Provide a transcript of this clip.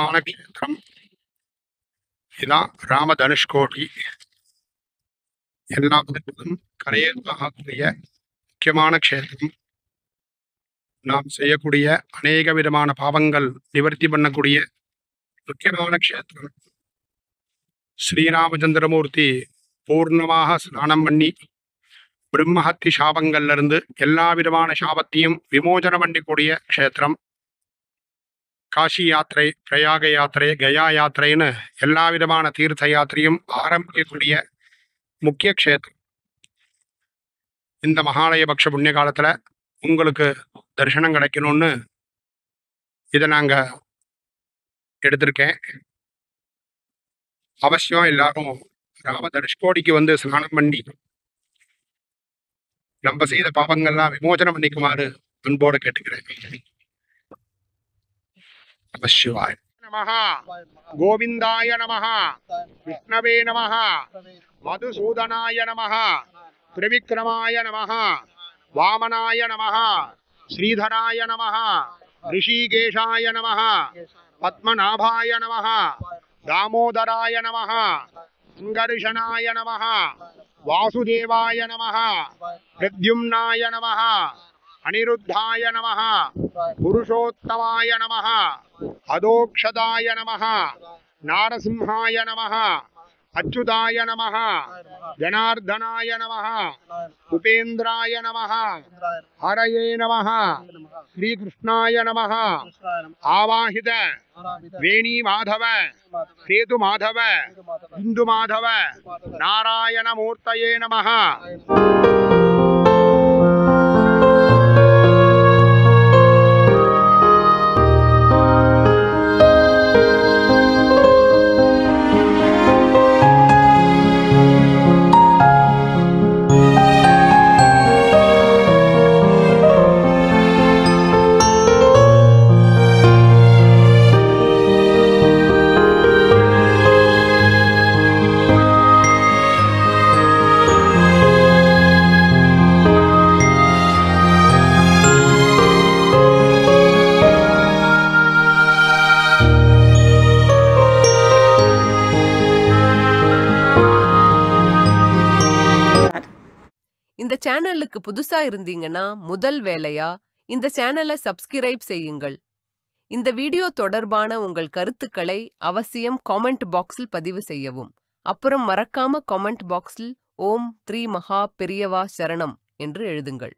முக்கியமான க்ஷேத்திரம். இதான் ராமதனுஷ்கோடி. எல்லா விதத்திலும் கரையேறக்கூடிய முக்கியமான க்ஷேத்திரம். நாம் செய்யக்கூடிய அநேக விதமான பாவங்கள் நிவர்த்தி பண்ணக்கூடிய முக்கியமான க்ஷேத்திரம். ஸ்ரீராமச்சந்திரமூர்த்தி பூர்ணமாக ஸ்நானம் பண்ணி பிரம்மஹத்தி சாபங்கள்ல இருந்து எல்லா விதமான சாபத்தையும் விமோசனம் பண்ணக்கூடிய க்ஷேத்திரம். காஷி யாத்திரை, பிரயாக யாத்திரை, கயா யாத்திரைன்னு எல்லா விதமான தீர்த்த யாத்திரையும் ஆரம்பிக்கக்கூடிய முக்கிய க்ஷேத்திரம். இந்த மகாலய பக்ஷ புண்ணிய காலத்துல உங்களுக்கு தரிசனம் கிடைக்கணும்னு இதை நாங்க எடுத்திருக்கேன். அவசியம் எல்லாரும் ராம தனுஷ்கோடிக்கு வந்து ஸ்நானம் பண்ணி நம்ம செய்த பாவங்கள்லாம் விமோசனம் பண்ணிக்குமாறு அன்போடு கேட்டுக்கிறேன். நமசிவாய நமஹ, கோவிந்தாய நமஹ, விஷ்ணவே நமஹ, மதுசூதனாய நமஹ, திரிவிக்ரமாய நமஹ, வாமனாய நமஹ, ஸ்ரீதராய நமஹ, ரிஷிகேஷாய நமஹ, பத்மநாபாய நமஹ, தாமோதராய நமஹ, சங்கர்ஷனாய நமஹ, வாசுதேவாய நமஹ, பிரத்யும்னாய நமஹ, அனிருத்தாய நமஹ, புருஷோத்தமாய நமஹ, அதோக்ஷதாய நமஹ, நாரசிம்ஹாய நமஹ, அச்சுதாய நமஹ, ஜனார்தனாய நமஹ, உபேந்திராய நமஹ, ஹரயே நமஹ, ஸ்ரீகிருஷ்ணாய நமஹ, ஆவாஹித வேணி மாதவ, சேது மாதவ, இந்து மாதவ, நாராயண மூர்த்தயே நமஹ. இந்த சேனலுக்கு புதுசா இருந்தீங்கன்னா முதல் வேலையா இந்த சேனலை சப்ஸ்கிரைப் செய்யுங்கள். இந்த வீடியோ தொடர்பான உங்கள் கருத்துக்களை அவசியம் காமெண்ட் பாக்ஸில் பதிவு செய்யவும். அப்புறம் மறக்காம காமெண்ட் பாக்ஸில் ஓம் 3 மகா பெரியவா சரணம் என்று எழுதுங்கள்.